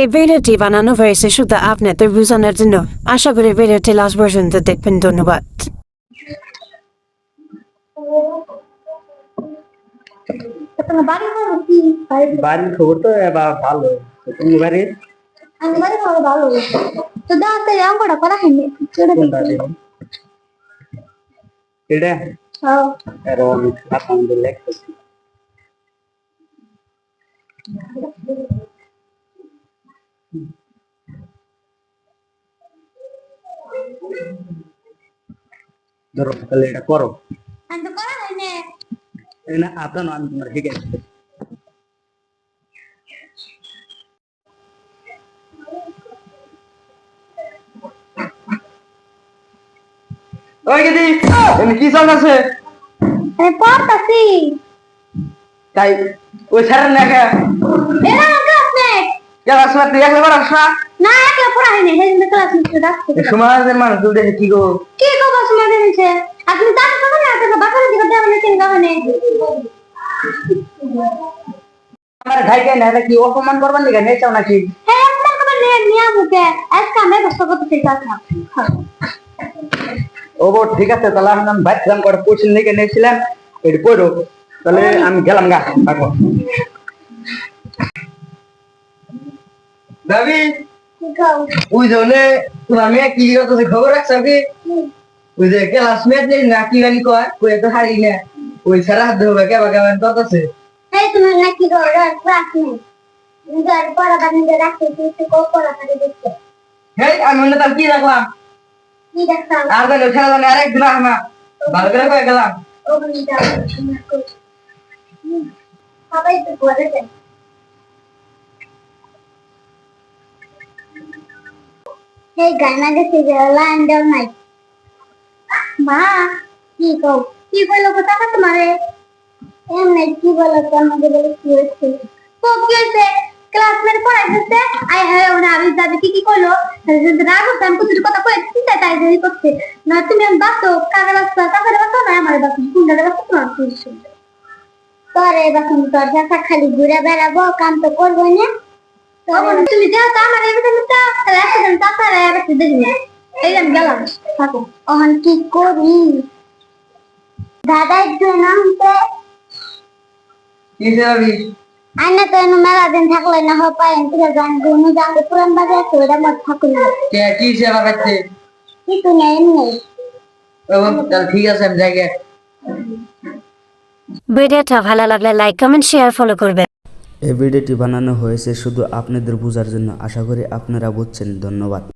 এই ভিডিওটি বানানো হয়েছে শুধু আপনাদের বোঝানোর জন্য। আশা করি ভিডিওটি লাস্ট পর্যন্ত দেখবেন। ধন্যবাদ। তোমার বাড়ি খবর কি? বাড়ির খবর তো এবার ভালো। তুমি বাড়ির আমার বাড়ি খবর ভালো। তো দাঁড়াতে অঙ্কটা করা হয়নি। কোনটা দিন এটা হ্যাঁ। এর আমি আপনাদের লেখতেছি। ধরো তাহলে এটা করো। আমি তো করা হয়নি। না আপনার না, আমি তোমার শিখে দিচ্ছি। ওই গেদি এমনি কি চলতেছে? আমি পড়তাছি। তাই ওই স্যারের নাকি এরা আমার ক্লাসমেট। ক্লাসমেট তুই একলা পড়াস না? না একলা পড়া হয়নি। সেই জন্য ক্লাসমেট ডাকছে। সমাজের মানুষ তুই দেখে কি গো? কি গো বস মাঝে নিছে? আপনি তার কথা না আপনাকে বাসার দিকে দেবেন না চিন্তা হয়নি। আমার ঢাইকে না এটা কি অপমান করবার লিগে নেচাও নাকি? হ্যাঁ আপনার কথা নিয়ে মুখে আজকে আমি বসতে করতে চাইছি। ও বো ঠিক আছে, তাহলে আমি ভাবছিলাম কটা কোশ্চেন লিখে নিয়েছিলাম, এটি পড়ো। তাহলে আমি গেলাম গা। থাকো দাবি ওই জন্য তোমার মেয়ে কি করতেছে খবর রাখছো কি? ওই যে ক্লাসমেট নেই না কি জানি কয় কই তো হারি না ওই সারা হাত ধোবে কেবা কেবা করতেছে। এই তুমি নাকি গো ক্লাসমেট। নিজের পড়াটা নিজে রাখতে তুই কো পড়াটা দেখতে। হেই আমি না তার কি রাখলাম কি দেখতাম? আর জানো খেলা জানে আরেক দিন আমা ভালো করে কয়ে গেলাম। ওখানে যাও। সবাই তো পড়ে যায়। এই গানা গেছে যে লাইন দাও নাই। মা কি কও? কি বলো কথা তোমারে? এমনি কি বলো তো আমাকে বলে কি হচ্ছে? তো কি হচ্ছে? ক্লাসমেট পড়াইতেছে আই হ্যাঁ ওনা আমি দাদি কি কইলো? রাগ হচ্ছে আমি কিছু কথা কই চিন্তা তাই দেরি করছে। না তুমি আমি বাসো কারে বাসো কারে বাসো না আমার বাসো কোনটা বাসো তোমার কি শুনতে? তোরে বাসন তোর জায়গা খালি ঘুরে বেড়াবো কাম তো করবো না। তখন তুমি যাও তো আমার এমনি তো রাস্তা তাড়াতাড়ি রাস্তা দেখি না। এই আমি গেলাম থাকো ওখান কি করি দাদা একটু নামতে কি যাবি? আইনা তো এনে মেলা দিন থাকলে না হয় পাই তুই গান গুনো যাবে পুরান বাজার আছে ওটা মত থাকুন কে কি সেবা করতে? কিছু নেই এমনি তাহলে ঠিক আছে আমি যাই গে। ভিডিওটা ভালো লাগলে লাইক কমেন্ট শেয়ার ফলো করবেন। এই ভিডিওটি বানানো হয়েছে শুধু আপনাদের বোঝার জন্য। আশা করি আপনারা বুঝছেন। ধন্যবাদ।